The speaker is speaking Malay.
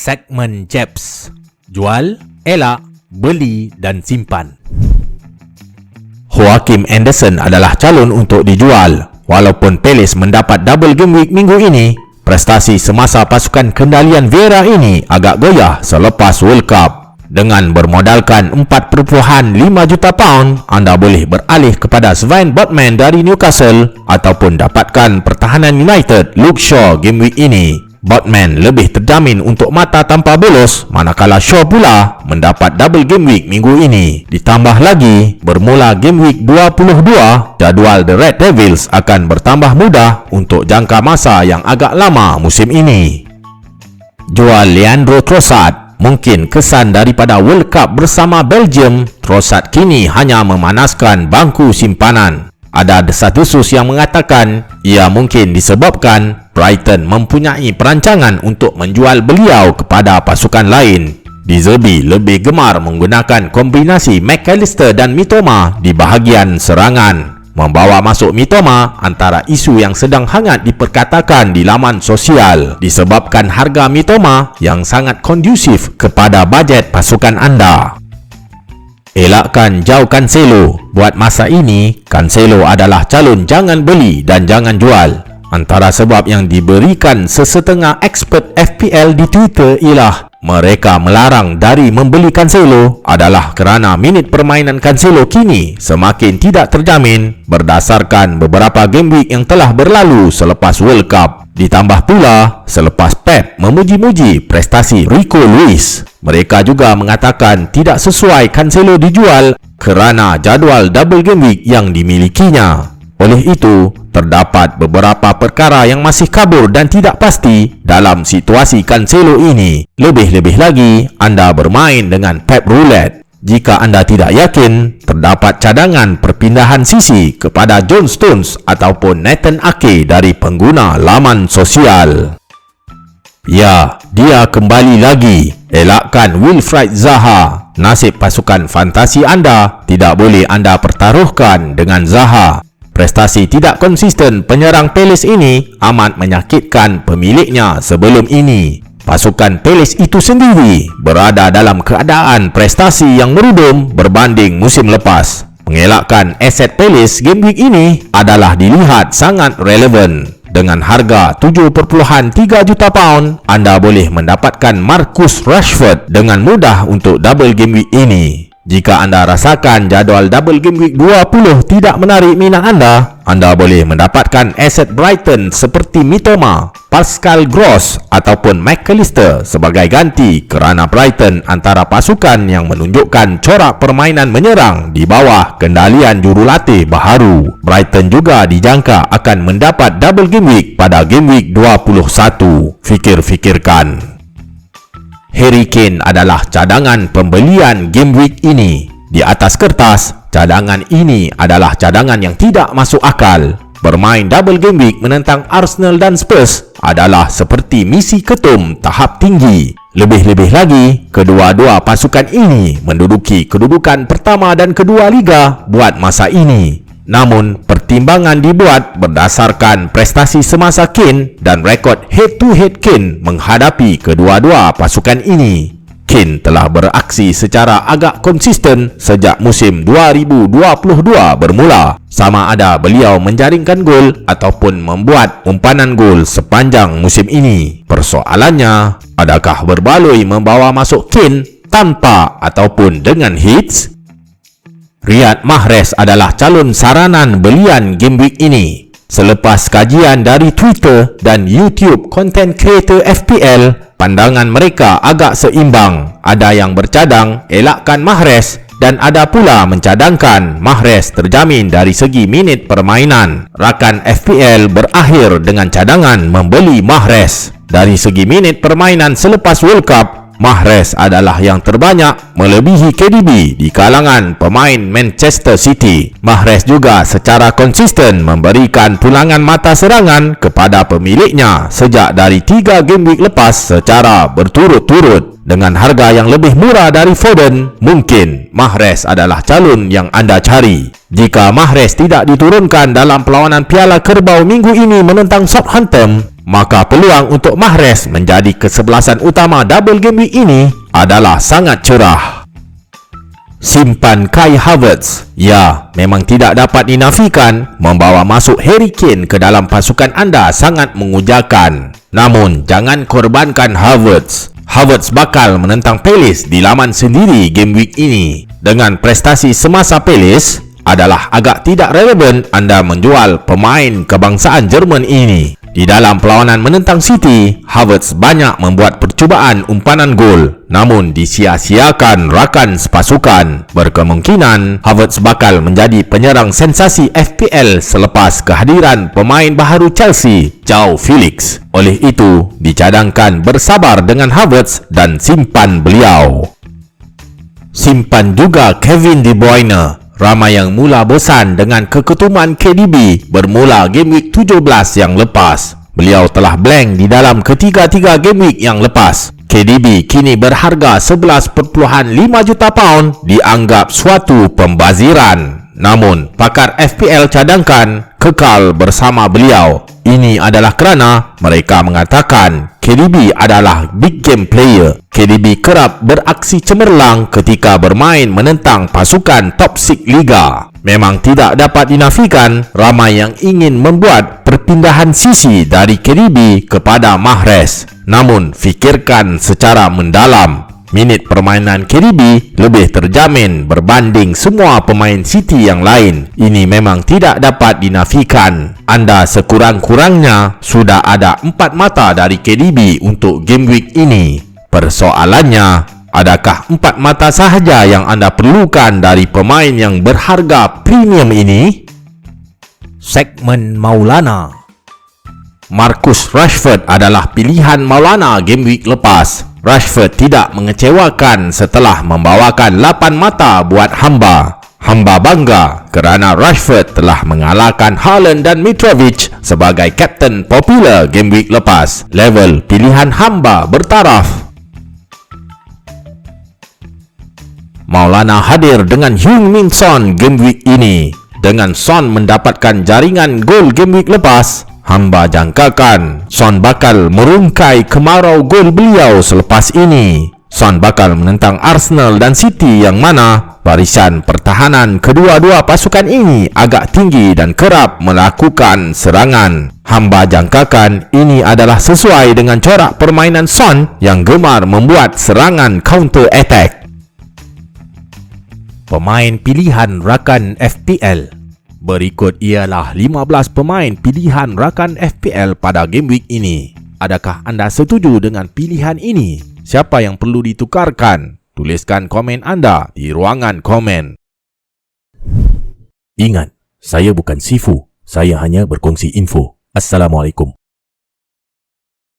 Segmen JEPS. Jual, elak, beli dan simpan. Joakim Anderson adalah calon untuk dijual. Walaupun Palace mendapat double game week minggu ini, prestasi semasa pasukan kendalian Vieira ini agak goyah selepas World Cup. Dengan bermodalkan 4.5 juta pound, anda boleh beralih kepada Sven Botman dari Newcastle ataupun dapatkan pertahanan United Luke Shaw game week ini. Botman lebih terjamin untuk mata tanpa bolos, manakala Shaw pula mendapat double game week minggu ini. Ditambah lagi, bermula game week 22, jadual The Red Devils akan bertambah mudah untuk jangka masa yang agak lama musim ini. Jual Leandro Trossard. Mungkin kesan daripada World Cup bersama Belgium, Trossard kini hanya memanaskan bangku simpanan. Ada desas-desus yang mengatakan ia mungkin disebabkan Brighton mempunyai perancangan untuk menjual beliau kepada pasukan lain. De Zerbi lebih gemar menggunakan kombinasi McAllister dan Mitoma di bahagian serangan. Membawa masuk Mitoma antara isu yang sedang hangat diperkatakan di laman sosial disebabkan harga Mitoma yang sangat kondusif kepada bajet pasukan anda. Elakkan jauh Cancelo. Buat masa ini, Cancelo adalah calon jangan beli dan jangan jual. Antara sebab yang diberikan sesetengah expert FPL di Twitter ialah mereka melarang dari membeli Cancelo adalah kerana minit permainan Cancelo kini semakin tidak terjamin berdasarkan beberapa game week yang telah berlalu selepas World Cup. Ditambah pula, selepas Pep memuji-muji prestasi Rico Lewis, mereka juga mengatakan tidak sesuai Cancelo dijual kerana jadual double game week yang dimilikinya. Oleh itu, terdapat beberapa perkara yang masih kabur dan tidak pasti dalam situasi Cancelo ini. Lebih-lebih lagi, anda bermain dengan Pep Roulette. Jika anda tidak yakin, terdapat cadangan perpindahan sisi kepada John Stones ataupun Nathan Ake dari pengguna laman sosial. Ya, dia kembali lagi. Elakkan Wilfried Zaha. Nasib pasukan fantasi anda tidak boleh anda pertaruhkan dengan Zaha. Prestasi tidak konsisten penyerang Palace ini amat menyakitkan pemiliknya sebelum ini. Pasukan Palace itu sendiri berada dalam keadaan prestasi yang merudum berbanding musim lepas. Mengelakkan aset Palace game week ini adalah dilihat sangat relevan. Dengan harga 7.3 juta pound, anda boleh mendapatkan Marcus Rashford dengan mudah untuk double game week ini. Jika anda rasakan jadual double game week 20 tidak menarik minat anda boleh mendapatkan aset Brighton seperti Mitoma, Pascal Gross ataupun McAllister sebagai ganti kerana Brighton antara pasukan yang menunjukkan corak permainan menyerang di bawah kendalian jurulatih baharu. Brighton juga dijangka akan mendapat double game week pada game week 21. Fikir-fikirkan. Harry Kane adalah cadangan pembelian game week ini. Di atas kertas, cadangan ini adalah cadangan yang tidak masuk akal. Bermain double game week menentang Arsenal dan Spurs adalah seperti misi ketum tahap tinggi. Lebih-lebih lagi, kedua-dua pasukan ini menduduki kedudukan pertama dan kedua liga buat masa ini. Namun, pertimbangan dibuat berdasarkan prestasi semasa Kane dan rekod head-to-head Kane menghadapi kedua-dua pasukan ini. Kane telah beraksi secara agak konsisten sejak musim 2022 bermula, sama ada beliau menjaringkan gol ataupun membuat umpanan gol sepanjang musim ini. Persoalannya, adakah berbaloi membawa masuk Kane tanpa ataupun dengan hits? Riyad Mahrez adalah calon saranan belian game week ini. Selepas kajian dari Twitter dan YouTube content creator FPL, pandangan mereka agak seimbang. Ada yang bercadang elakkan Mahrez dan ada pula mencadangkan Mahrez terjamin dari segi minit permainan. Rakan FPL berakhir dengan cadangan membeli Mahrez. Dari segi minit permainan selepas World Cup, Mahrez adalah yang terbanyak melebihi KDB di kalangan pemain Manchester City. Mahrez juga secara konsisten memberikan pulangan mata serangan kepada pemiliknya sejak dari 3 game week lepas secara berturut-turut. Dengan harga yang lebih murah dari Foden, mungkin Mahrez adalah calon yang anda cari. Jika Mahrez tidak diturunkan dalam perlawanan Piala Kerbau minggu ini menentang Southampton, maka peluang untuk Mahrez menjadi kesebelasan utama double game week ini adalah sangat cerah. Simpan Kai Havertz. Ya, memang tidak dapat dinafikan, membawa masuk Harry Kane ke dalam pasukan anda sangat mengujakan. Namun, jangan korbankan Havertz. Havertz bakal menentang Palace di laman sendiri game week ini. Dengan prestasi semasa Palace, adalah agak tidak relevan anda menjual pemain kebangsaan Jerman ini. Di dalam perlawanan menentang City, Havertz banyak membuat percubaan umpanan gol, namun disia-siakan rakan sepasukan. Berkemungkinan, Havertz bakal menjadi penyerang sensasi FPL selepas kehadiran pemain baharu Chelsea, Joao Felix. Oleh itu, dicadangkan bersabar dengan Havertz dan simpan beliau. Simpan juga Kevin De Bruyne. Ramai yang mula bosan dengan keketuman KDB bermula game week 17 yang lepas. Beliau telah blank di dalam ketiga-tiga game week yang lepas. KDB kini berharga 11.5 juta pound, dianggap suatu pembaziran. Namun, pakar FPL cadangkan kekal bersama beliau. Ini adalah kerana mereka mengatakan KDB adalah big game player. KDB kerap beraksi cemerlang ketika bermain menentang pasukan top 6 liga. Memang tidak dapat dinafikan ramai yang ingin membuat perpindahan sisi dari KDB kepada Mahrez. Namun, fikirkan secara mendalam. Minit permainan KDB lebih terjamin berbanding semua pemain City yang lain. Ini memang tidak dapat dinafikan. Anda sekurang-kurangnya sudah ada 4 mata dari KDB untuk game week ini. Persoalannya, adakah 4 mata sahaja yang anda perlukan dari pemain yang berharga premium ini? Segmen Maulana. Marcus Rashford adalah pilihan Maulana game week lepas. Rashford tidak mengecewakan setelah membawakan 8 mata buat Hamba. Hamba bangga kerana Rashford telah mengalahkan Haaland dan Mitrovic sebagai kapten popular game week lepas. Level pilihan Hamba bertaraf. Maulana hadir dengan Heung-min Son game week ini. Dengan Son mendapatkan jaringan gol game week lepas, Hamba jangkakan Son bakal merungkai kemarau gol beliau selepas ini. Son bakal menentang Arsenal dan City yang mana barisan pertahanan kedua-dua pasukan ini agak tinggi dan kerap melakukan serangan. Hamba jangkakan ini adalah sesuai dengan corak permainan Son yang gemar membuat serangan counter attack. Pemain pilihan rakan FPL. Berikut ialah 15 pemain pilihan rakan FPL pada game week ini. Adakah anda setuju dengan pilihan ini? Siapa yang perlu ditukarkan? Tuliskan komen anda di ruangan komen. Ingat, saya bukan Sifu. Saya hanya berkongsi info. Assalamualaikum.